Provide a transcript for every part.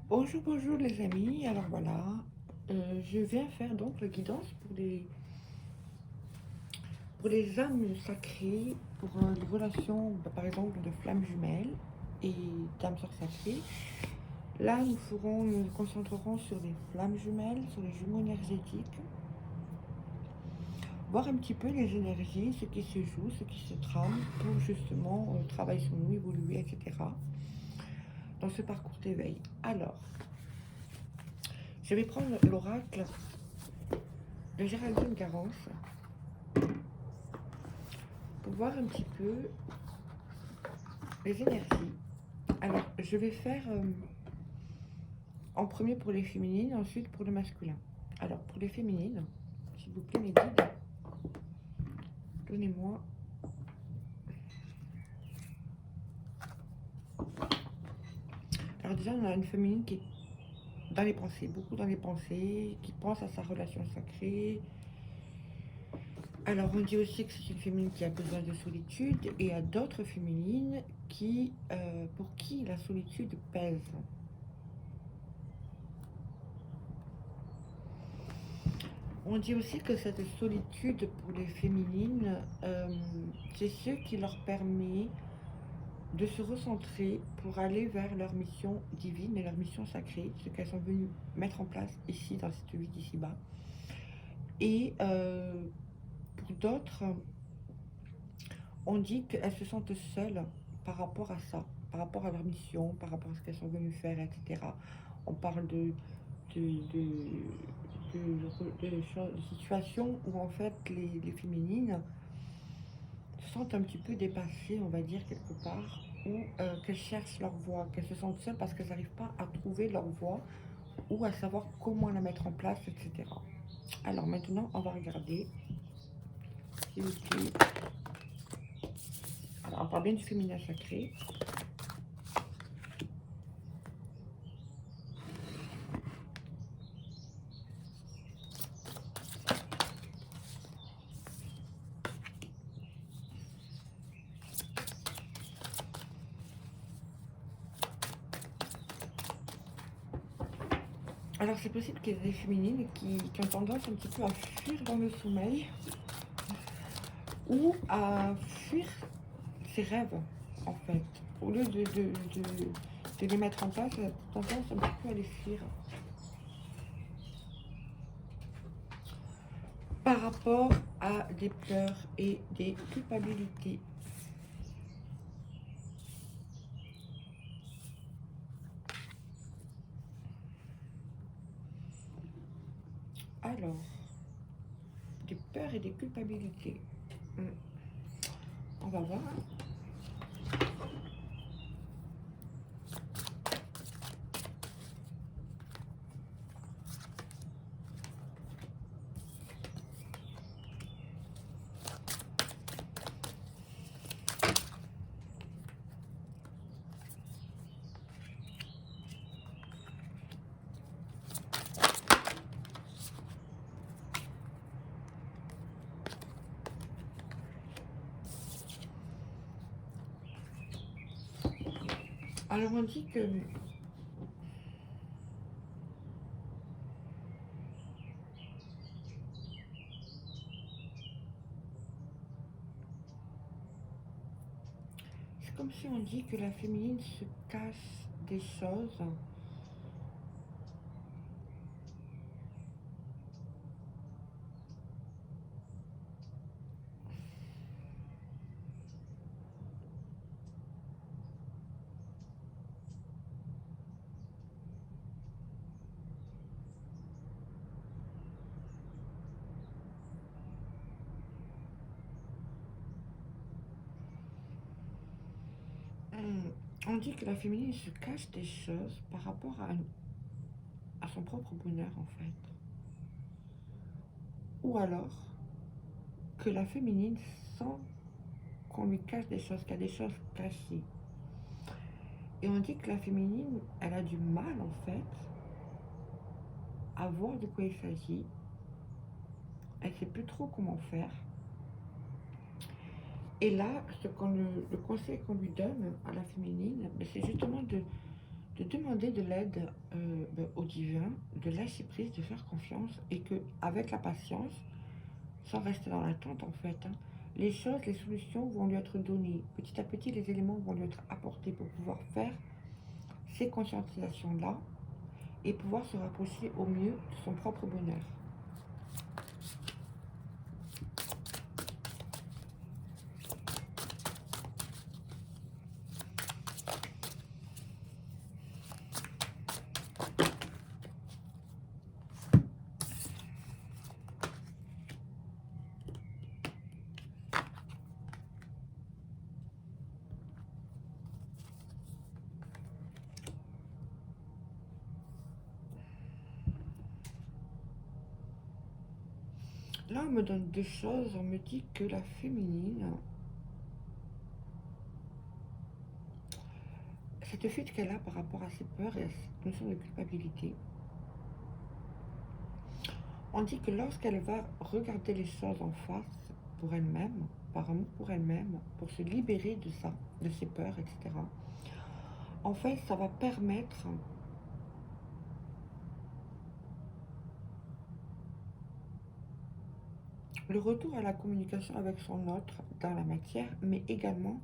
Bonjour, bonjour les amis. Alors voilà, je viens faire donc le guidance pour les âmes sacrées, pour les relations, par exemple, de flammes jumelles et d'âmes sœurs sacrées. Là, nous nous concentrerons sur les flammes jumelles, sur les jumeaux énergétiques, voir un petit peu les énergies, ce qui se joue, ce qui se trame, pour justement travailler sur nous, évoluer, etc. dans ce parcours d'éveil. Alors, je vais prendre l'oracle de Géraldine Garance pour voir un petit peu les énergies. Alors, je vais faire en premier pour les féminines, ensuite pour le masculin. Alors, pour les féminines, s'il vous plaît, mes guides, donnez-moi. Alors, déjà, on a une féminine qui est dans les pensées, beaucoup dans les pensées, qui pense à sa relation sacrée. Alors, on dit aussi que c'est une féminine qui a besoin de solitude, et à d'autres féminines pour qui la solitude pèse. On dit aussi que cette solitude pour les féminines, c'est ce qui leur permet de se recentrer pour aller vers leur mission divine et leur mission sacrée, ce qu'elles sont venues mettre en place ici, dans cette vie d'ici-bas. Et pour d'autres, on dit qu'elles se sentent seules par rapport à ça, par rapport à leur mission, par rapport à ce qu'elles sont venues faire, etc. On parle de, de, de situations où en fait les féminines se sentent un petit peu dépassées, on va dire, quelque part, ou qu'elles cherchent leur voie, qu'elles se sentent seules parce qu'elles n'arrivent pas à trouver leur voie ou à savoir comment la mettre en place, etc. Alors maintenant, on va regarder, s'il vous plaît. Alors, on parle bien du féminin sacré. Alors, c'est possible qu'il y ait des féminines qui ont tendance un petit peu à fuir dans le sommeil ou à fuir ses rêves, en fait. Au lieu de les mettre en place, elles ont tendance un petit peu à les fuir. Par rapport à des peurs et des culpabilités. Alors, des peurs et des culpabilités. On va voir. Alors, on dit que c'est comme si on dit que la féminine se cache des choses. On dit que la féminine se cache des choses par rapport à son propre bonheur, en fait. Ou alors que la féminine sent qu'on lui cache des choses, qu'il y a des choses cachées. Et on dit que la féminine, elle a du mal, en fait, à voir de quoi il s'agit. Elle ne sait plus trop comment faire. Et là, le conseil qu'on lui donne à la féminine, c'est justement de demander de l'aide au divin, de lâcher prise, de faire confiance et que avec la patience, sans rester dans l'attente en fait, hein, les choses, les solutions vont lui être données. Petit à petit, les éléments vont lui être apportés pour pouvoir faire ces conscientisations-là et pouvoir se rapprocher au mieux de son propre bonheur. Là, on me donne deux choses. On me dit que la féminine, cette fuite qu'elle a par rapport à ses peurs et à cette notion de culpabilité, on dit que lorsqu'elle va regarder les choses en face pour elle-même, par amour pour elle-même, pour se libérer de ça, de ses peurs, etc., en fait, ça va permettre le retour à la communication avec son autre dans la matière, mais également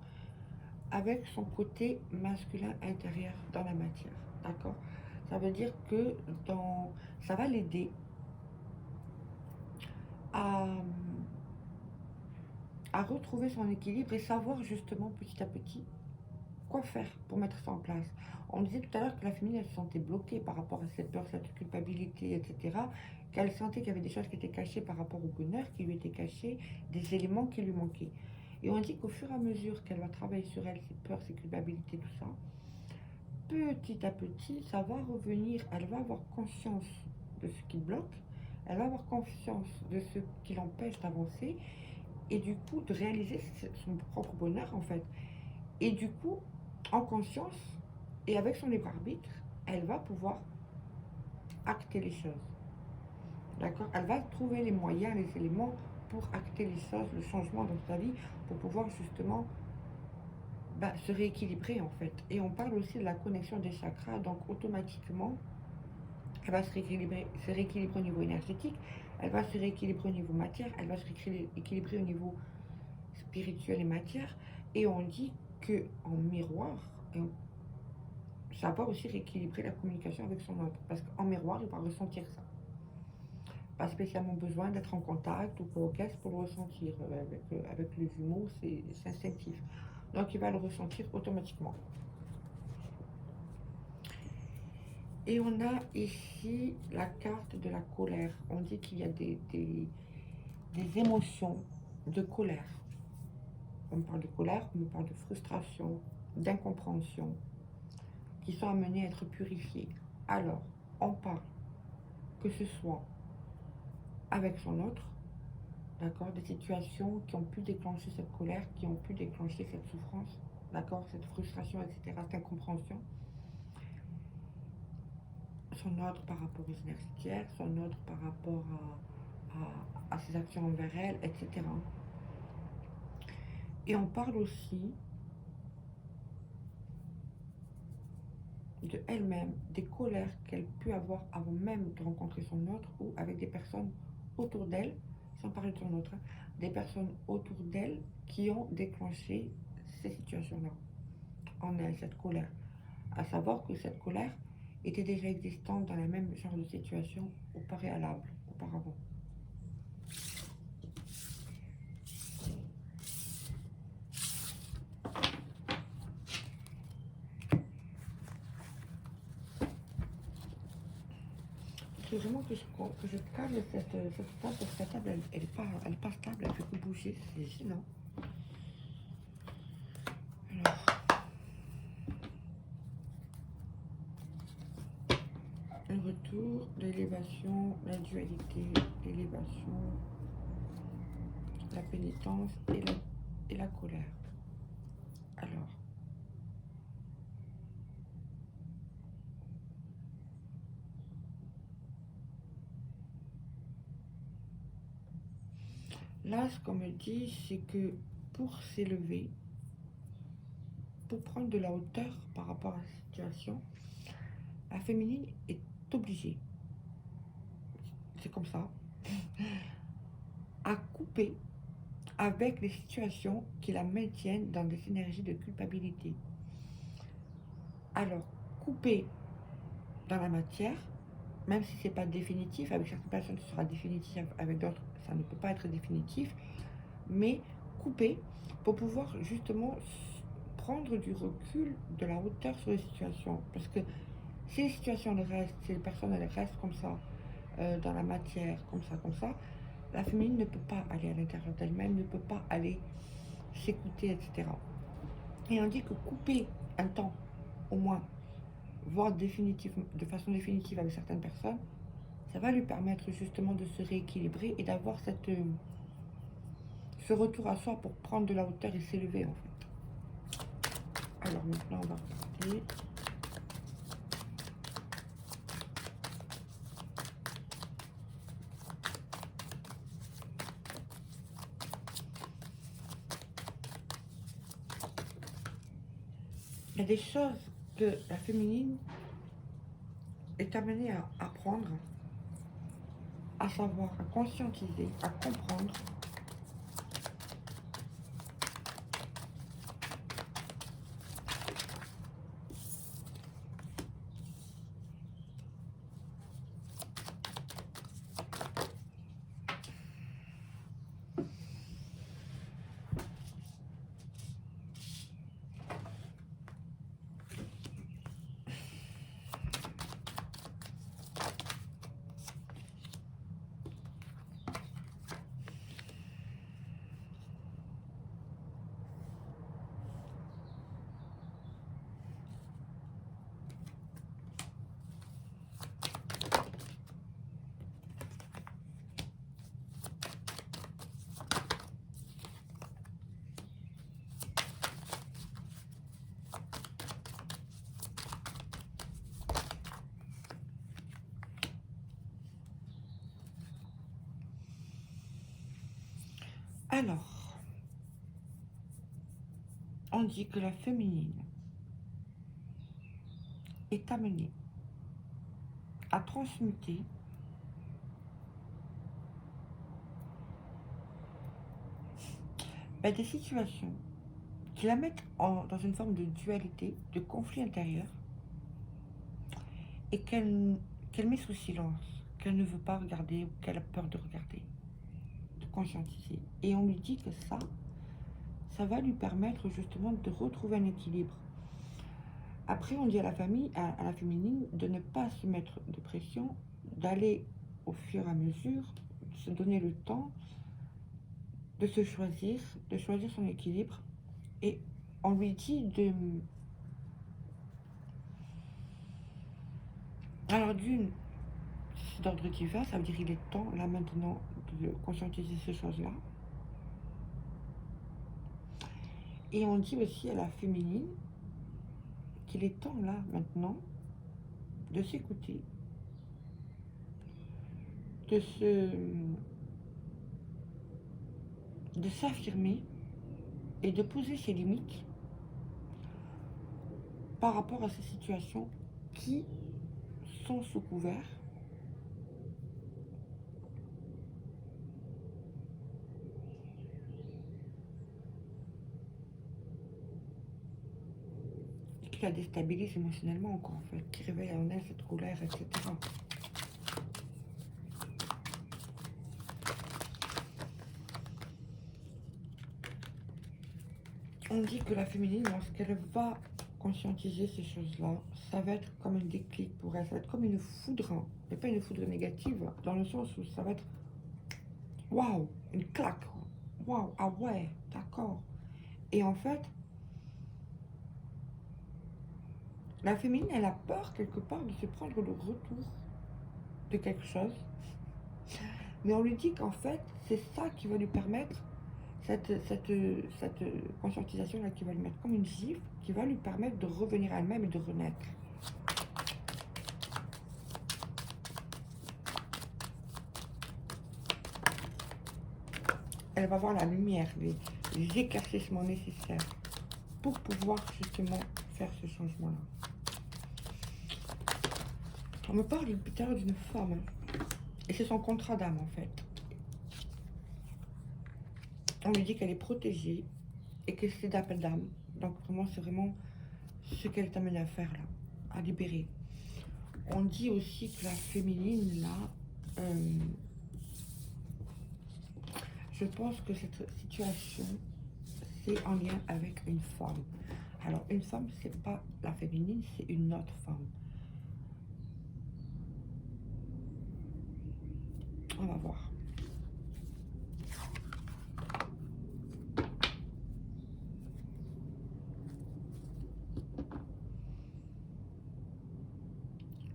avec son côté masculin intérieur dans la matière. D'accord? Ça veut dire que ça va l'aider à, à retrouver son équilibre et savoir justement petit à petit quoi faire pour mettre ça en place. On disait tout à l'heure que la féminine elle se sentait bloquée par rapport à cette peur, cette culpabilité, etc. Qu'elle sentait qu'il y avait des choses qui étaient cachées par rapport au bonheur qui lui étaient cachées, des éléments qui lui manquaient. Et on dit qu'au fur et à mesure qu'elle va travailler sur elle, ses peurs, ses culpabilités, tout ça, petit à petit, ça va revenir, elle va avoir conscience de ce qui bloque, elle va avoir conscience de ce qui l'empêche d'avancer, et du coup de réaliser son propre bonheur en fait. Et du coup, en conscience et avec son libre arbitre, elle va pouvoir acter les choses. D'accord? Elle va trouver les moyens, les éléments pour acter les choses, le changement dans sa vie, pour pouvoir justement se rééquilibrer en fait. Et on parle aussi de la connexion des chakras, donc automatiquement, elle va se rééquilibrer au niveau énergétique, elle va se rééquilibrer au niveau matière, elle va se rééquilibrer au niveau spirituel et matière. Et on dit que en miroir, ça va aussi rééquilibrer la communication avec son autre. Parce qu'en miroir, il va ressentir ça. Pas spécialement besoin d'être en contact ou pour pour le ressentir. Avec les jumeaux, c'est instinctif. Donc il va le ressentir automatiquement. Et on a ici la carte de la colère. On dit qu'il y a des émotions de colère. On parle de colère, on parle de frustration, d'incompréhension, qui sont amenées à être purifiées. Alors, on parle que ce soit avec son autre, d'accord, des situations qui ont pu déclencher cette colère, qui ont pu déclencher cette souffrance, d'accord, cette frustration, etc., cette incompréhension. Son ordre par rapport aux énergétières, son ordre par rapport à ses actions envers elle, etc. Et on parle aussi de elle-même, des colères qu'elle peut avoir avant même de rencontrer son autre ou avec des personnes autour d'elle, sans parler de son autre, des personnes autour d'elle qui ont déclenché ces situations-là en elle, cette colère. À savoir que cette colère était déjà existante dans la même genre de situation au préalable, auparavant. Il faut vraiment que je calme cette table, parce que cette table, elle est pas stable, elle fait que bouger, c'est gênant. Un retour, l'élévation, la dualité, l'élévation, la pénitence et la colère. Alors, là, ce qu'on me dit, c'est que pour s'élever, pour prendre de la hauteur par rapport à la situation, la féminine est obligée, c'est comme ça, à couper avec les situations qui la maintiennent dans des énergies de culpabilité. Alors, couper dans la matière, même si c'est pas définitif, avec certaines personnes ce sera définitif, avec d'autres ça ne peut pas être définitif, mais couper pour pouvoir justement prendre du recul, de la hauteur sur les situations. Parce que si les situations elles restent, si les personnes elles restent comme ça, dans la matière, comme ça, la féminine ne peut pas aller à l'intérieur d'elle-même, ne peut pas aller s'écouter, etc. Et on dit que couper un temps, au moins, voire de façon définitive avec certaines personnes, ça va lui permettre justement de se rééquilibrer et d'avoir ce retour à soi pour prendre de la hauteur et s'élever en fait. Alors maintenant on va regarder. Il y a des choses que la féminine est amenée à apprendre, à savoir, à conscientiser, à comprendre. Alors, on dit que la féminine est amenée à transmuter des situations qui la mettent dans une forme de dualité, de conflit intérieur, et qu'elle met sous silence, qu'elle ne veut pas regarder ou qu'elle a peur de regarder, de conscientiser. Et on lui dit que ça va lui permettre justement de retrouver un équilibre. Après, on dit à la famille, à la féminine, de ne pas se mettre de pression, d'aller au fur et à mesure, de se donner le temps, de se choisir, de choisir son équilibre. Et on lui dit de... Alors d'une, c'est d'ordre divin, ça veut dire qu'il est temps, là maintenant, de conscientiser ces choses-là. Et on dit aussi à la féminine qu'il est temps, là maintenant, de s'écouter, de s'affirmer et de poser ses limites par rapport à ces situations qui sont sous couvert et qui la déstabilisent émotionnellement, quoi, en fait, qui réveillent en elle cette colère, etc. On dit que la féminine, lorsqu'elle va conscientiser ces choses-là, ça va être comme un déclic pour elle, ça va être comme une foudre, mais pas une foudre négative, dans le sens où ça va être waouh, une claque, waouh, ah ouais, d'accord. Et en fait, la féminine, elle a peur quelque part de se prendre le retour de quelque chose, mais on lui dit qu'en fait, c'est ça qui va lui permettre cette conscientisation-là qui va lui mettre comme une gifle, qui va lui permettre de revenir à elle-même et de renaître. Elle va voir la lumière, les éclaircissements nécessaires. pour pouvoir justement faire ce changement-là. On me parle depuis tout à l'heure d'une femme, hein, et c'est son contrat d'âme en fait. On lui dit qu'elle est protégée et que c'est d'appel d'âme. Donc vraiment, c'est vraiment ce qu'elle t'amène à faire là, à libérer. On dit aussi que la féminine là, je pense que cette situation, c'est en lien avec une femme. Alors une femme, c'est pas la féminine, c'est une autre femme. On va voir.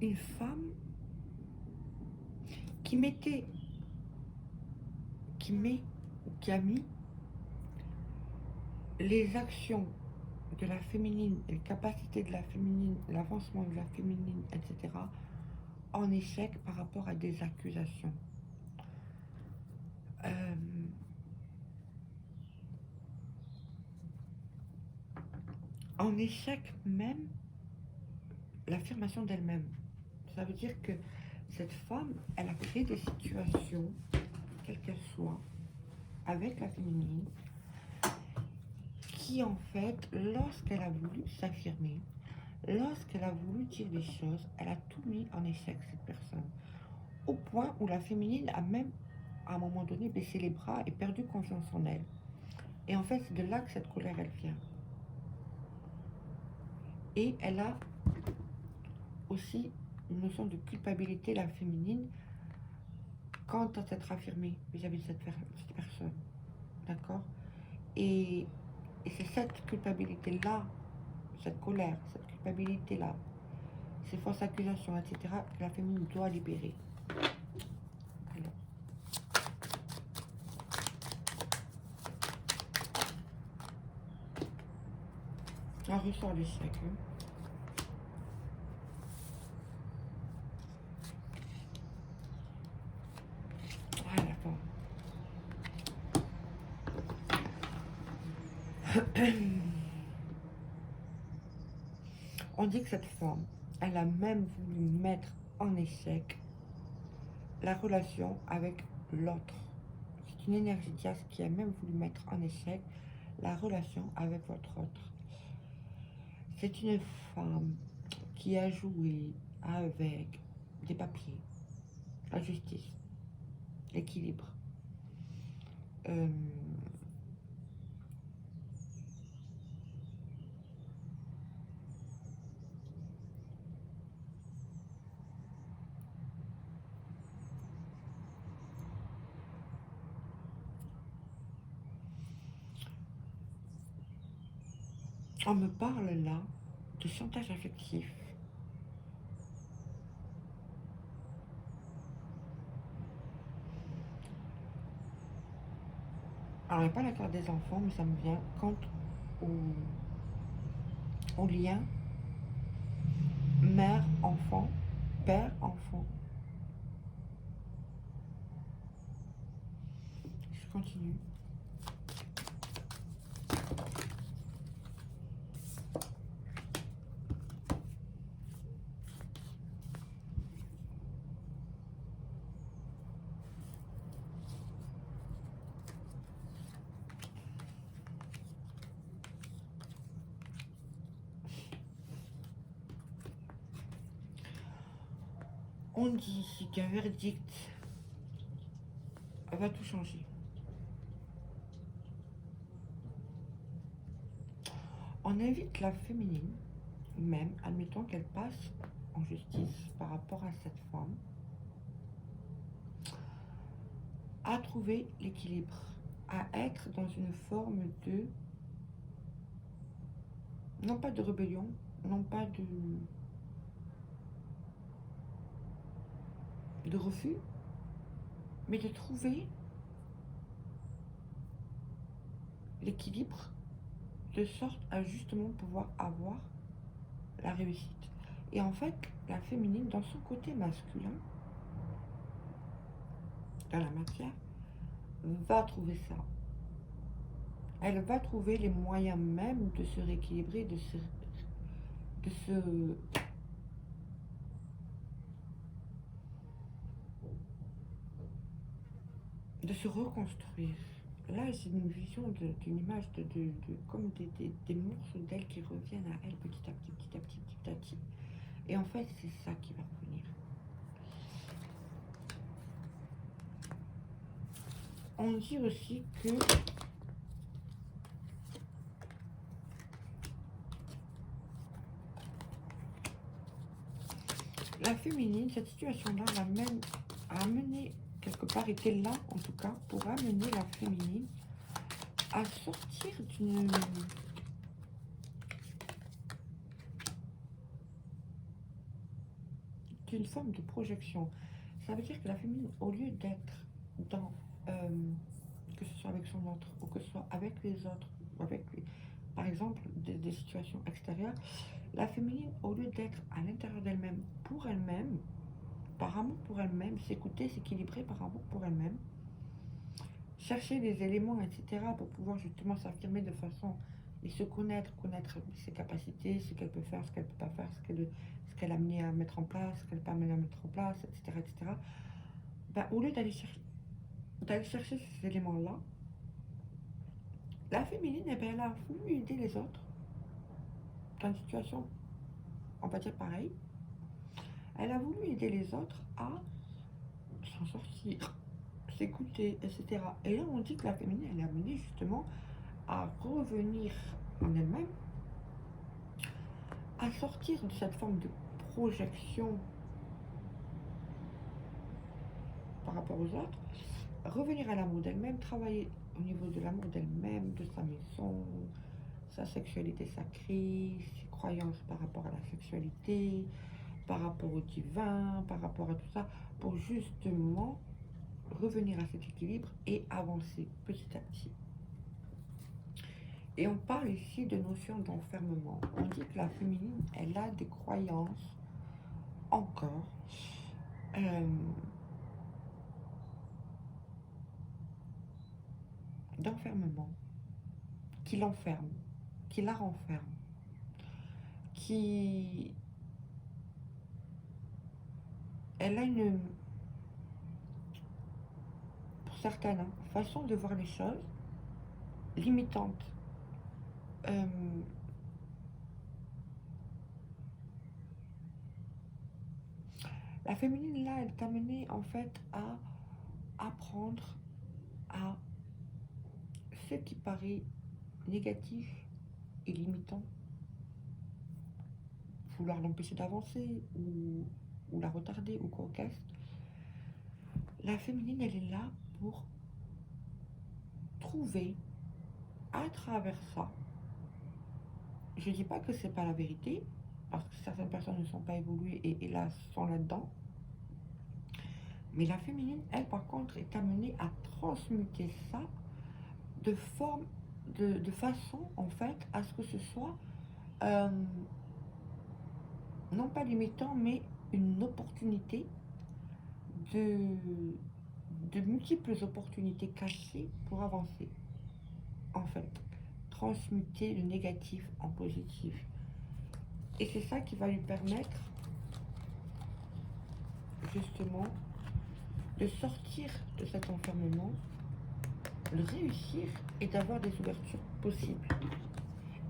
Une femme qui mettait, qui met, qui a mis les actions de la féminine, les capacités de la féminine, l'avancement de la féminine, etc., en échec par rapport à des accusations. En échec même l'affirmation d'elle-même. Ça veut dire que cette femme, elle a créé des situations, quelles qu'elles soient, avec la féminine, qui en fait, lorsqu'elle a voulu s'affirmer, lorsqu'elle a voulu dire des choses, elle a tout mis en échec, cette personne. Au point où la féminine a même, à un moment donné, baissé les bras et perdu confiance en elle. Et en fait, c'est de là que cette colère, elle vient. Et elle a aussi une notion de culpabilité, la féminine, quant à s'être affirmée vis-à-vis de cette personne. D'accord. Et c'est cette culpabilité-là, cette colère, cette culpabilité-là, ces fausses accusations, etc., que la féminine doit libérer. Alors. On ressort l'échec. Ah, la femme. On dit que cette femme, elle a même voulu mettre en échec la relation avec l'autre. C'est une énergie diaste qui a même voulu mettre en échec la relation avec votre autre. C'est une femme qui a joué avec des papiers, la justice, l'équilibre. On me parle là de chantage affectif. Alors, il n'y a pas la carte des enfants, mais ça me vient quant au lien mère-enfant, père-enfant. Je continue. On dit ici qu'un verdict va tout changer. On invite la féminine, même, admettons qu'elle passe en justice par rapport à cette femme, à trouver l'équilibre, à être dans une forme de, non pas de rébellion, non pas de refus, mais de trouver l'équilibre de sorte à justement pouvoir avoir la réussite. Et en fait, la féminine, dans son côté masculin, dans la matière, va trouver ça. elle va trouver les moyens même de se rééquilibrer, de se, de se reconstruire. Là, c'est une vision d'une image comme des morceaux d'elle qui reviennent à elle petit à petit, petit à petit, petit à petit. Et en fait, c'est ça qui va revenir. On dit aussi que la féminine, cette situation-là, a amené, quelque part, était là, en tout cas, pour amener la féminine à sortir d'une forme de projection. Ça veut dire que la féminine, au lieu d'être dans, euh, que ce soit avec son autre, ou que ce soit avec les autres, par exemple, des situations extérieures, la féminine, au lieu d'être à l'intérieur d'elle-même, pour elle-même, par amour pour elle-même, s'écouter, s'équilibrer par amour pour elle-même, chercher des éléments, etc., pour pouvoir justement s'affirmer de façon et se connaître, connaître ses capacités, ce qu'elle peut faire, ce qu'elle ne peut pas faire, ce qu'elle a amené à mettre en place, ce qu'elle n'a pas amené à mettre en place, etc., etc., ben, au lieu d'aller chercher ces éléments-là, la féminine, eh ben, elle a voulu aider les autres dans une situation, on va dire pareille. Elle a voulu aider les autres à s'en sortir, s'écouter, etc. Et là, on dit que la féminine, elle est amenée justement à revenir en elle-même, à sortir de cette forme de projection par rapport aux autres, revenir à l'amour d'elle-même, travailler au niveau de l'amour d'elle-même, de sa maison, sa sexualité sacrée, ses croyances par rapport à la sexualité, par rapport au divin, par rapport à tout ça, pour justement revenir à cet équilibre et avancer petit à petit. Et on parle ici de notion d'enfermement. On dit que la féminine, elle a des croyances encore euh, d'enfermement qui l'enferme, qui la renferme, qui... Elle a pour certaines, façon de voir les choses limitante. Euh, la féminine, là, elle est amenée en fait à apprendre à ce qui paraît négatif et limitant, vouloir l'empêcher d'avancer ou la retarder ou quoi qu'est-ce. La féminine, elle est là pour trouver à travers ça. Je dis pas que c'est pas la vérité, parce que certaines personnes ne sont pas évoluées et là sont là-dedans. Mais la féminine, elle, par contre, est amenée à transmuter ça de forme, de façon, en fait, à ce que ce soit, euh, non pas limitant, mais une opportunité de, de multiples opportunités cachées pour avancer. En fait, transmuter le négatif en positif. Et c'est ça qui va lui permettre, justement, de sortir de cet enfermement, de réussir et d'avoir des ouvertures possibles.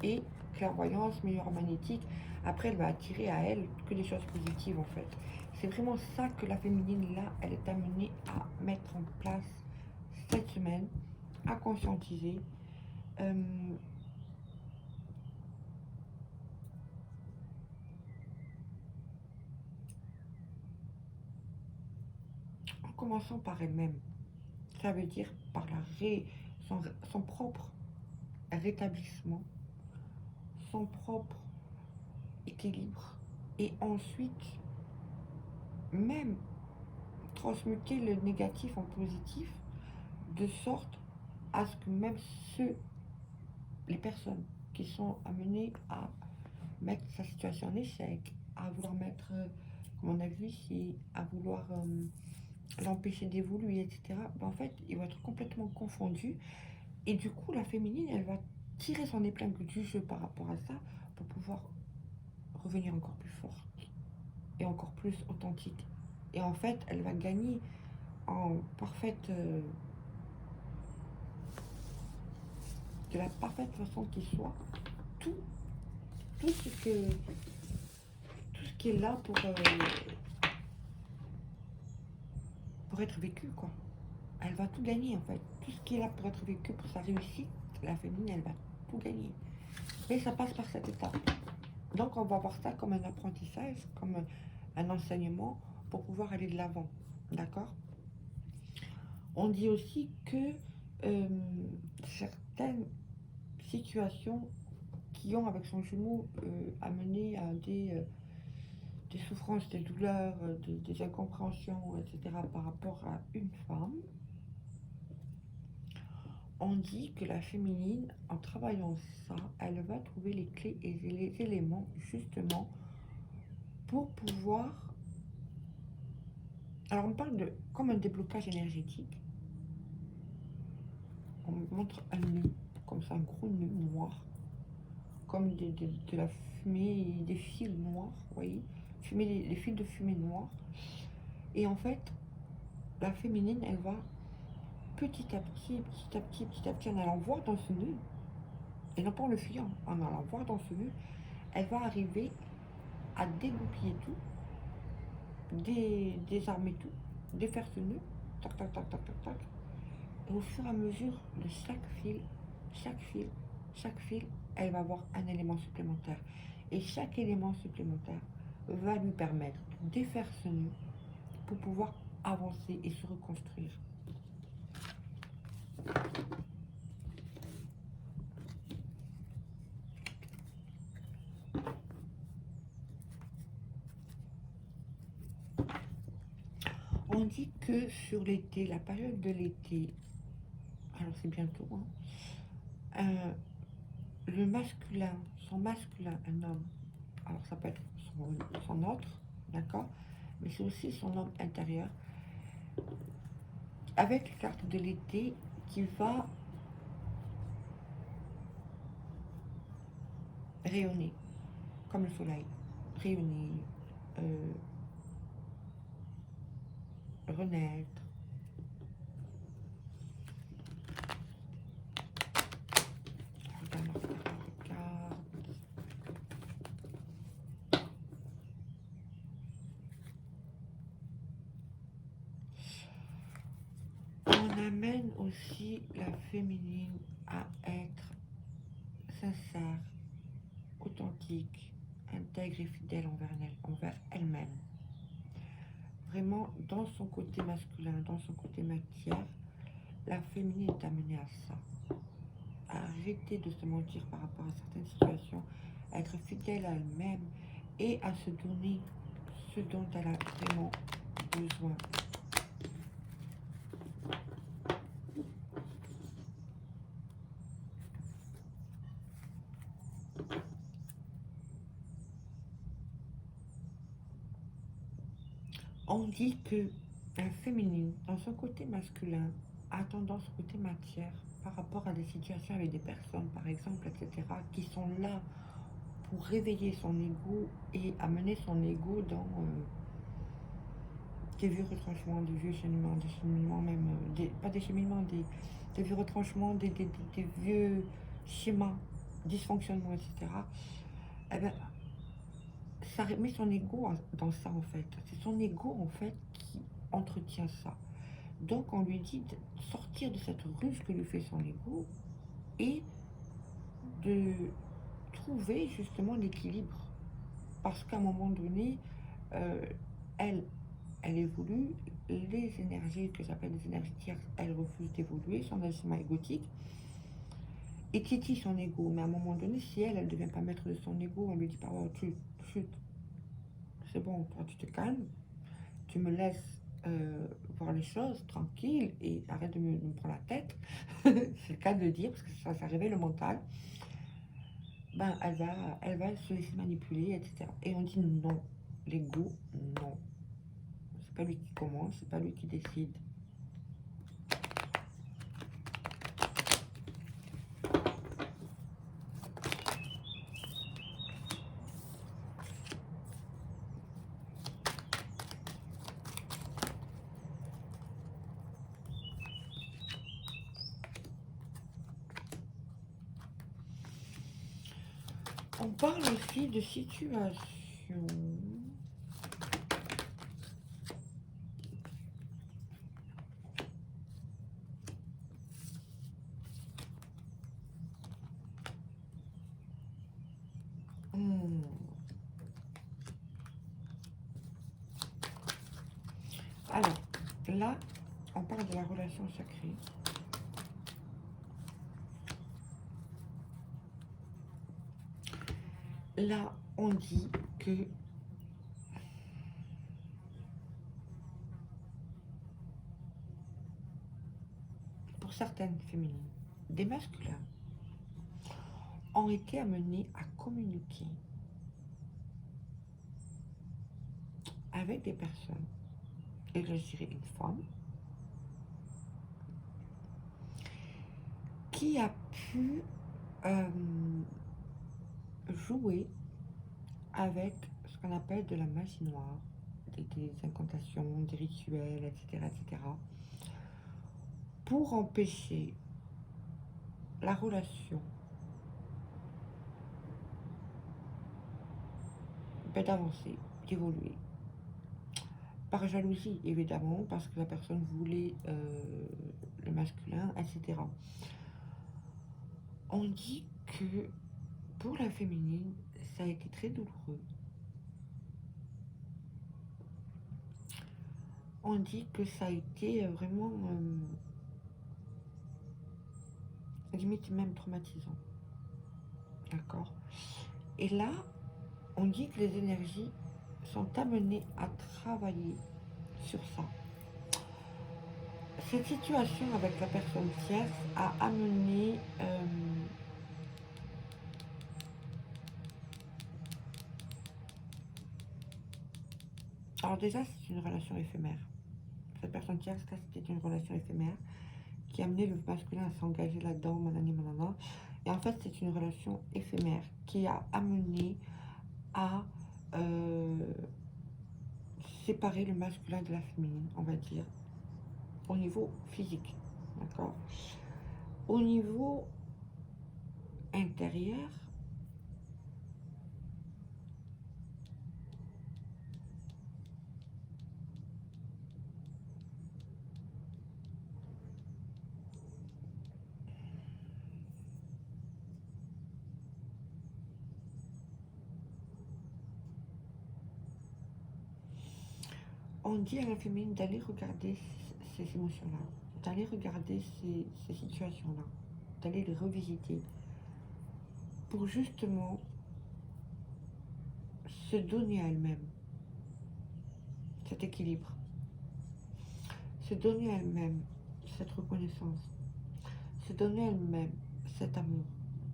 Et clairvoyance, meilleure magnétique, après elle va attirer à elle que des choses positives en fait. C'est vraiment ça que la féminine là, elle est amenée à mettre en place cette semaine, à conscientiser. En commençant par elle-même. Ça veut dire par son propre rétablissement, son propre équilibre. Et ensuite, même transmuter le négatif en positif, de sorte à ce que même les personnes qui sont amenées à mettre sa situation en échec, à vouloir mettre, comme on a vu ici, à vouloir l'empêcher d'évoluer, etc., ben en fait, ils vont être complètement confondus Et du coup, la féminine, elle va tirer son épingle du jeu par rapport à ça pour pouvoir revenir encore plus fort et encore plus authentique. Et en fait, elle va gagner en parfaite, de la parfaite façon qu'il soit, tout, tout ce que, tout ce qui est là pour être vécu, quoi. Elle va tout gagner, en fait. Tout ce qui est là pour être vécu, pour sa réussite, la féminine, elle va tout gagner. Et ça passe par cette étape. Donc, on va voir ça comme un apprentissage, comme un enseignement pour pouvoir aller de l'avant. D'accord? On dit aussi que euh, certaines situations qui ont, avec son jumeau, amené à des souffrances, des douleurs, des incompréhensions, etc., par rapport à une femme, on dit que la féminine, en travaillant ça, elle va trouver les clés et les éléments, justement, pour pouvoir... Alors, on parle de comme un déblocage énergétique. On montre un nœud, comme ça, un gros nœud noir, comme de la fumée, des fils noirs, vous voyez, les fils de fumée noirs. Et en fait, la féminine, elle va petit à petit, petit à petit, petit à petit, en allant voir dans ce nœud, et non pas en le fuyant, en allant voir dans ce nœud, elle va arriver à dégoupiller tout, désarmer tout, défaire ce nœud, tac, tac, tac, tac, tac, tac. Et au fur et à mesure de chaque fil, chaque fil, elle va avoir un élément supplémentaire. Et chaque élément supplémentaire va lui permettre de défaire ce nœud pour pouvoir avancer et se reconstruire. On dit que sur l'été, la période de l'été, alors c'est bientôt, le masculin, son masculin, un homme, alors ça peut être son autre, d'accord, mais c'est aussi son homme intérieur, avec la carte de l'été qui va rayonner, comme le soleil, rayonner, renaître. Regarde. On amène aussi la féminine à être sincère, authentique, intègre et fidèle envers elle-même. Vraiment, dans son côté masculin, dans son côté matière, la féminine est amenée à ça. À arrêter de se mentir par rapport à certaines situations, à être fidèle à elle-même et à se donner ce dont elle a vraiment besoin. On dit que la féminine, dans son côté masculin, a tendance au côté matière par rapport à des situations avec des personnes, par exemple, etc., qui sont là pour réveiller son ego et amener son ego dans des vieux retranchements, des vieux cheminements, des cheminements même, pas des cheminements, des vieux retranchements, des vieux schémas, dysfonctionnements, etc. Eh ben, ça met son ego dans ça en fait. C'est son ego en fait qui entretient ça. Donc on lui dit de sortir de cette ruse que lui fait son ego et de trouver justement l'équilibre. Parce qu'à un moment donné, euh, elle, elle évolue, les énergies que j'appelle les énergies tierces, elles refusent d'évoluer, son agissement égotique, et titille son ego. Mais à un moment donné, si elle ne devient pas maître de son ego, on lui dit, oh, chut, c'est bon, toi tu te calmes, tu me laisses voir les choses tranquille et arrête de me prendre la tête, c'est le cas de le dire, parce que ça réveille le mental, ben elle va se laisser manipuler, etc. Et on dit non, l'ego, non. C'est pas lui qui commence, c'est pas lui qui décide. parle aussi de situation. Hmm. Alors, là, on parle de la relation sacrée. Là, on dit que pour certaines féminines, des masculins ont été amenés à communiquer avec des personnes, et là je dirais une femme, qui a pu jouer avec ce qu'on appelle de la magie noire, des incantations, des rituels, etc., pour empêcher la relation d'avancer, d'évoluer. Par jalousie, évidemment, parce que la personne voulait le masculin, etc. On dit que pour la féminine, ça a été très douloureux. On dit que ça a été vraiment limite même traumatisant. D'accord? Et là, on dit que les énergies sont amenées à travailler sur ça. Cette situation avec la personne tierce a amené alors déjà, c'est une relation éphémère. Cette personne tierce, c'était une relation éphémère qui a amené le masculin à s'engager là-dedans, manani manana. Et en fait, c'est une relation éphémère qui a amené à séparer le masculin de la féminine, on va dire, au niveau physique, d'accord? Au niveau intérieur, on dit à la féminine d'aller regarder ces émotions-là, d'aller regarder ces situations-là, d'aller les revisiter pour justement se donner à elle-même cet équilibre, se donner à elle-même cette reconnaissance, se donner à elle-même cet amour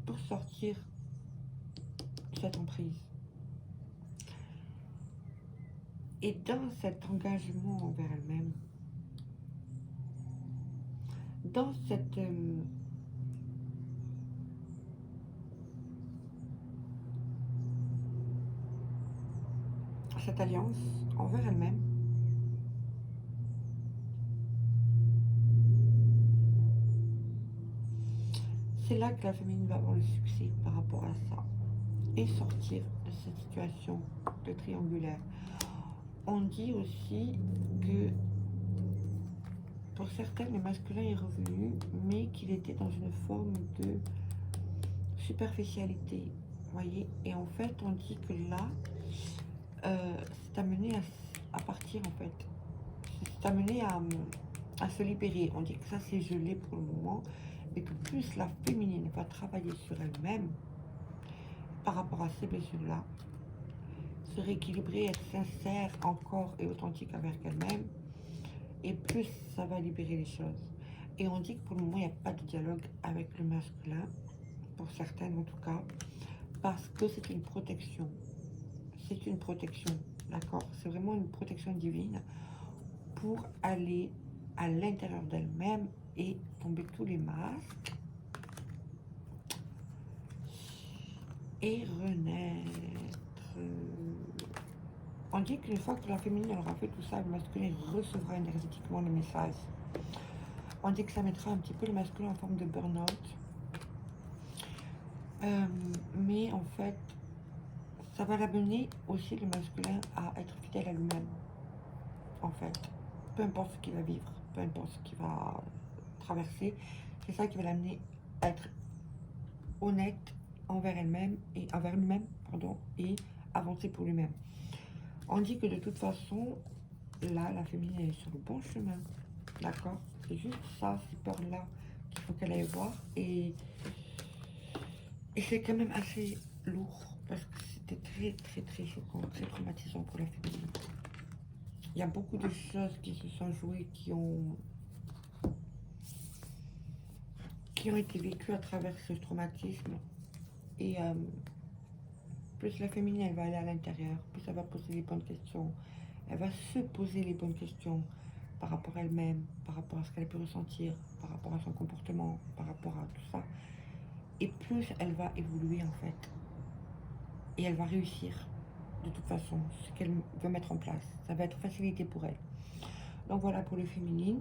pour sortir de cette emprise. Et dans cet engagement envers elle-même, dans cette alliance envers elle-même, c'est là que la féminine va avoir le succès par rapport à ça et sortir de cette situation de triangulaire. On dit aussi que pour certains, le masculin est revenu, mais qu'il était dans une forme de superficialité, voyez. Et en fait, on dit que là, c'est amené à partir, en fait. C'est amené à se libérer. On dit que ça, c'est gelé pour le moment, mais que plus la féminine va travailler sur elle-même par rapport à ces blessures-là, se rééquilibrer, être sincère encore et authentique avec elle-même, et plus ça va libérer les choses. Et on dit que pour le moment, il n'y a pas de dialogue avec le masculin, pour certaines en tout cas, parce que c'est une protection. C'est une protection, d'accord? C'est vraiment une protection divine pour aller à l'intérieur d'elle-même et tomber tous les masques et renaître. On dit qu'une fois que la féminine aura fait tout ça, le masculin recevra énergétiquement le message. On dit que ça mettra un petit peu le masculin en forme de burn-out. Mais en fait, ça va l'amener aussi, le masculin, à être fidèle à lui-même, en fait. Peu importe ce qu'il va vivre, peu importe ce qu'il va traverser, c'est ça qui va l'amener à être honnête envers elle-même et envers lui-même, pardon, et avancer pour lui-même. On dit que de toute façon, là, la féminine est sur le bon chemin, d'accord? C'est juste ça, ces peurs-là qu'il faut qu'elle aille voir, et c'est quand même assez lourd, parce que c'était très, très, très choquant, très traumatisant pour la féminine. Il y a beaucoup de choses qui se sont jouées, qui ont été vécues à travers ce traumatisme. Et plus la féminine, elle va aller à l'intérieur, plus elle va poser les bonnes questions. Elle va se poser les bonnes questions par rapport à elle-même, par rapport à ce qu'elle peut ressentir, par rapport à son comportement, par rapport à tout ça. Et plus elle va évoluer en fait. Et elle va réussir de toute façon ce qu'elle veut mettre en place. Ça va être facilité pour elle. Donc voilà pour le féminin.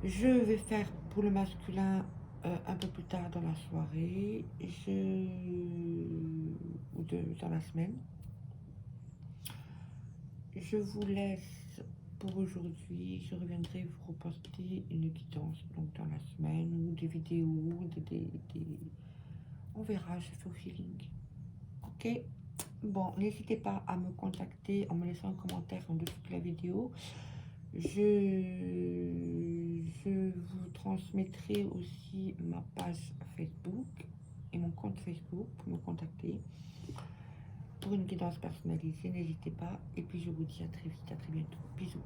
Je vais faire pour le masculin un peu plus tard dans la soirée, ou dans la semaine. Je vous laisse pour aujourd'hui. Je reviendrai vous reposter une guidance donc dans la semaine, ou des vidéos, on verra, je fais au feeling. Ok? Bon, n'hésitez pas à me contacter en me laissant un commentaire en dessous de la vidéo. Je vous transmettrai aussi ma page Facebook et mon compte Facebook pour me contacter pour une guidance personnalisée. N'hésitez pas. Et puis je vous dis à très vite, à très bientôt. Bisous.